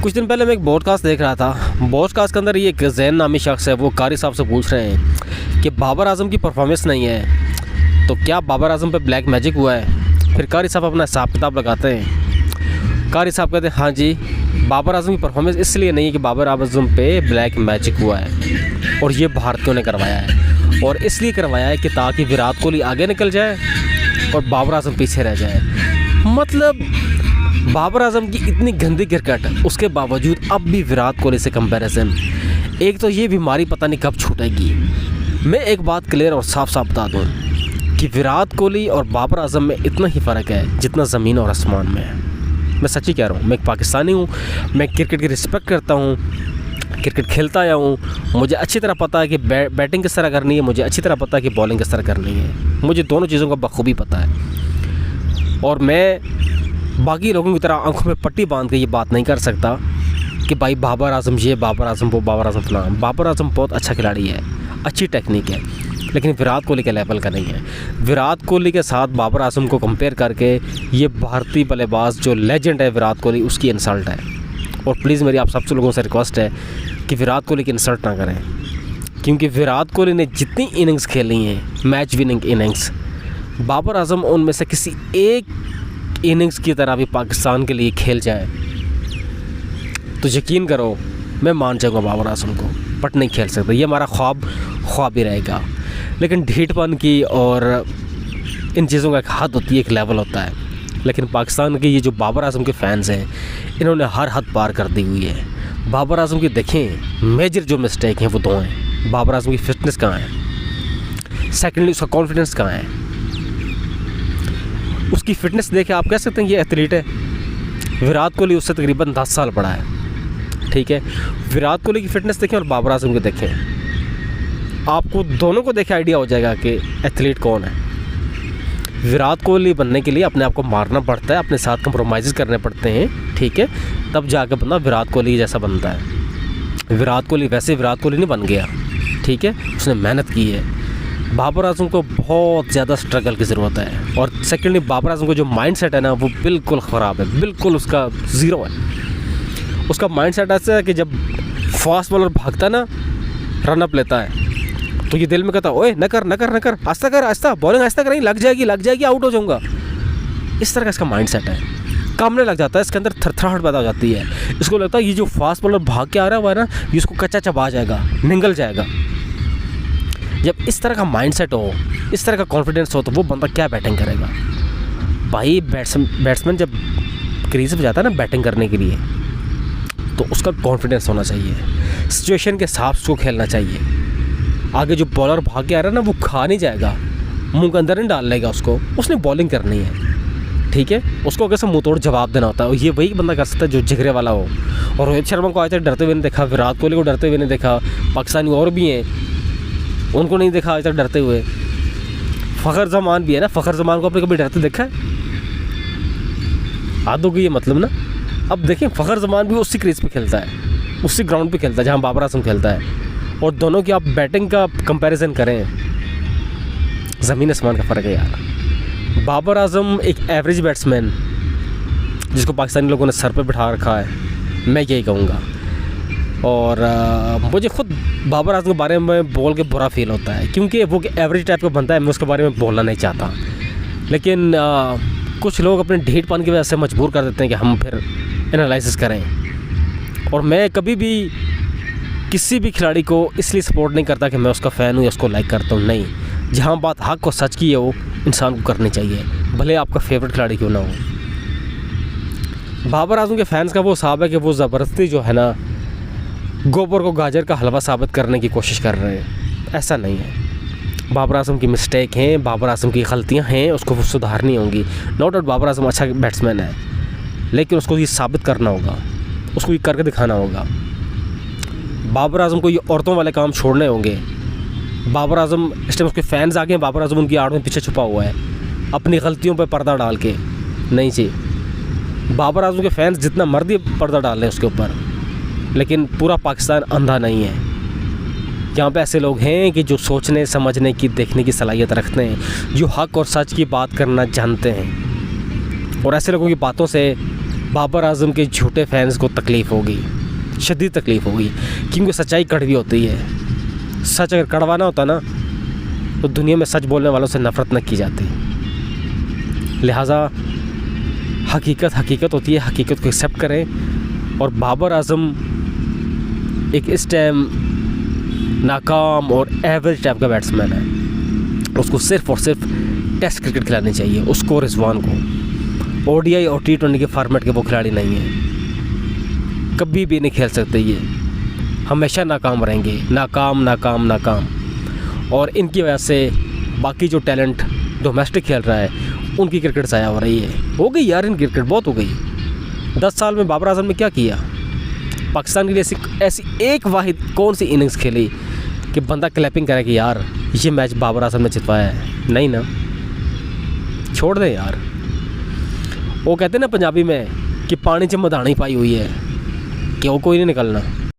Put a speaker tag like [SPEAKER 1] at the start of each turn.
[SPEAKER 1] कुछ दिन पहले मैं एक पॉडकास्ट देख रहा था। पॉडकास्ट के अंदर ये एक जैन नामी शख्स है, वो कारी साहब से पूछ रहे हैं कि बाबर आजम की परफॉर्मेंस नहीं है तो क्या बाबर आजम पे ब्लैक मैजिक हुआ है। फिर कारी साहब अपना हिसाब किताब लगाते हैं। कारी साहब कहते हैं हाँ जी, बाबर आजम की परफॉर्मेंस इसलिए नहीं है कि बाबर आजम पे ब्लैक मैजिक हुआ है और ये भारतीयों ने करवाया है, और इसलिए करवाया है कि ताकि विराट कोहली आगे निकल जाए और बाबर आजम पीछे रह जाए। मतलब बाबर आजम की इतनी गंदी क्रिकेट, उसके बावजूद अब भी विराट कोहली से कंपैरिजन। एक तो ये बीमारी पता नहीं कब छूटेगी। मैं एक बात क्लियर और साफ साफ बता दूँ कि विराट कोहली और बाबर आजम में इतना ही फ़र्क है जितना ज़मीन और आसमान में है। मैं सच्ची कह रहा हूँ। मैं एक पाकिस्तानी हूँ, मैं क्रिकेट की रिस्पेक्ट करता हूँ, क्रिकेट खेलता आया हूँ। मुझे अच्छी तरह पता है कि बैटिंग किस तरह करनी है, मुझे अच्छी तरह पता है कि बॉलिंग किस तरह करनी है। मुझे दोनों चीज़ों का बखूबी पता है और मैं बाकी लोगों की तरह आंखों में पट्टी बांध के ये बात नहीं कर सकता कि भाई बाबर आजम ये, बाबर आजम वो, बाबर आजम फलां। बाबर आजम बहुत अच्छा खिलाड़ी है, अच्छी टेक्निक है, लेकिन विराट कोहली के लेवल का नहीं है। विराट कोहली के साथ बाबर आजम को कंपेयर करके ये भारतीय बल्लेबाज जो लेजेंड है विराट कोहली, उसकी इंसल्ट है। और प्लीज़ मेरी आप सबसे लोगों से रिक्वेस्ट है कि विराट कोहली की इंसल्ट ना करें, क्योंकि विराट कोहली ने जितनी इनिंग्स खेली हैं, match winning innings, Babar Azam उनमें से किसी एक इनिंग्स की तरह भी पाकिस्तान के लिए खेल जाए तो यकीन करो मैं मान जाऊँगा बाबर आजम को, बट नहीं खेल सकता। ये हमारा ख्वाब ही रहेगा। लेकिन ढीठपन की और इन चीज़ों का एक हद होती है, एक लेवल होता है। लेकिन पाकिस्तान के ये जो बाबर आजम के फ़ैन्स हैं, इन्होंने हर हद पार कर दी हुई है। बाबर आजम की देखें मेजर जो मिस्टेक हैं वो दो हैं। बाबर आजम की फिटनेस कहाँ है, सेकेंडली उसका कॉन्फिडेंस कहाँ है। उसकी फ़िटनेस देखे आप कह सकते हैं ये एथलीट है। विराट कोहली उससे तकरीबन 10 साल बड़ा है, ठीक है। विराट कोहली की फ़िटनेस देखें और बाबर आजम को देखें, आपको दोनों को देखे आइडिया हो जाएगा कि एथलीट कौन है। विराट कोहली बनने के लिए अपने आप को मारना पड़ता है, अपने साथ कंप्रोमाइज़ करने पड़ते हैं, ठीक है, तब जाकर बंदा विराट कोहली जैसा बनता है। विराट कोहली वैसे विराट कोहली नहीं बन गया, ठीक है, उसने मेहनत की है। बाबर आजम को बहुत ज़्यादा स्ट्रगल की ज़रूरत है। और सेकेंडली बाबर आजम को जो माइंडसेट है ना, वो बिल्कुल ख़राब है, बिल्कुल उसका ज़ीरो है। उसका माइंडसेट ऐसा है कि जब फास्ट बॉलर भागता है ना, रन अप लेता है, तो ये दिल में कहता है ओए न कर, आस्ता कर, आस्ता बॉलिंग आस्ता कर, लग जाएगी, आउट हो जाऊँगा। इस तरह का इसका माइंडसेट है। कामने लग जाता है, इसके अंदर थरथराहट पैदा हो जाती है। इसको लगता है ये जो फास्ट बॉलर भाग के आ रहा है वो है ना, ये इसको कच्चा चबा जाएगा, निगल जाएगा। जब इस तरह का माइंडसेट हो, इस तरह का कॉन्फिडेंस हो, तो वो बंदा क्या बैटिंग करेगा भाई। बैट्समैन जब क्रीज पे जाता है ना बैटिंग करने के लिए, तो उसका कॉन्फिडेंस होना चाहिए, सिचुएशन के हिसाब से खेलना चाहिए। आगे जो बॉलर भाग के आ रहा है ना, वो खा नहीं जाएगा, मुंह के अंदर नहीं डाल लेगा उसको, उसने बॉलिंग करनी है, ठीक है। उसको अगर से मुँह तोड़ जवाब देना होता है, ये वही बंदा कर सकता है जो जिगरे वाला हो। और रोहित शर्मा को आज तक डरते हुए नहीं देखा, विराट कोहली को डरते हुए नहीं देखा, पाकिस्तानी और भी हैं उनको नहीं देखा आज तक डरते हुए। फ़खर जमान भी है ना, फ़खर जमान को आपने कभी डरते देखा है? आदों की ये मतलब ना। अब देखें फ़खर जमान भी उसी क्रीज पे खेलता है, उसी ग्राउंड पे खेलता है जहाँ बाबर आजम खेलता है, और दोनों की आप बैटिंग का कंपैरिजन करें, ज़मीन आसमान का फ़र्क है यार। बाबर आजम एक एवरेज बैट्समैन जिसको पाकिस्तानी लोगों ने सर पे बिठा रखा है, मैं यही कहूँगा। और मुझे ख़ुद बाबर आजम के बारे में बोल के बुरा फील होता है, क्योंकि वो एवरेज टाइप का बनता है। मैं उसके बारे में बोलना नहीं चाहता, लेकिन कुछ लोग अपने ढीठपन की वजह से मजबूर कर देते हैं कि हम फिर एनालिसिस करें। और मैं कभी भी किसी भी खिलाड़ी को इसलिए सपोर्ट नहीं करता कि मैं उसका फ़ैन हूँ या उसको लाइक करता हूँ। नहीं, जहाँ बात हक़ और सच की है वो इंसान को करनी चाहिए, भले आपका फेवरेट खिलाड़ी क्यों ना हो। बाबर आजम के फ़ैन्स का वो हिसाब है कि वो ज़बरदस्ती जो है ना, गोबर को गाजर का हलवा साबित करने की कोशिश कर रहे हैं। ऐसा नहीं है। बाबर आजम की मिस्टेक हैं, बाबर आजम की गलतियां हैं, उसको वो सुधारनी होंगी। नो डाउट बाबर आजम अच्छा बैट्समैन है, लेकिन उसको ये साबित करना होगा, उसको ये करके दिखाना होगा। बाबर आजम को ये औरतों वाले काम छोड़ने होंगे। बाबर आजम इस टाइम उसके फ़ैन्स आ गए हैं, बाबर आजम उनकी आड़ में पीछे छुपा हुआ है अपनी गलतियों पर पर्दा डाल के। नहीं जी, बाबर आजम के फ़ैन्स जितना मर्जी पर्दा डाल लें उसके ऊपर, लेकिन पूरा पाकिस्तान अंधा नहीं है। यहाँ पे ऐसे लोग हैं कि जो सोचने समझने की देखने की सलाहियत रखते हैं, जो हक़ और सच की बात करना जानते हैं, और ऐसे लोगों की बातों से बाबर आजम के झूठे फैंस को तकलीफ़ होगी, शदीद तकलीफ़ होगी, क्योंकि सच्चाई कड़वी होती है। सच अगर कड़वा ना होता ना तो दुनिया में सच बोलने वालों से नफ़रत न की जाती। लिहाजा हकीकत हकीकत होती है, हकीकत को एक्सेप्ट करें। और बाबर आजम एक इस टाइम नाकाम और एवरेज टाइप का बैट्समैन है। उसको सिर्फ़ और सिर्फ टेस्ट क्रिकेट खिलानी चाहिए उसको, रिजवान को। ओडीआई और T20 के फॉर्मेट के वो खिलाड़ी नहीं हैं, कभी भी नहीं खेल सकते। ये हमेशा नाकाम रहेंगे, नाकाम नाकाम नाकाम। और इनकी वजह से बाकी जो टैलेंट डोमेस्टिक खेल रहा है उनकी क्रिकेट ज़ाया हो रही है। हो गई यार, इनकी क्रिकेट बहुत हो गई। 10 साल में बाबर आजम ने क्या किया पाकिस्तान के लिए? ऐसी एक वाहिद कौन सी इनिंग्स खेली कि बंदा क्लैपिंग करे कि यार ये मैच बाबर आजम ने जितवाया है? नहीं ना, छोड़ दें यार। वो कहते हैं ना पंजाबी में कि पानी च मधानी पाई हुई है कि वो कोई नहीं निकलना।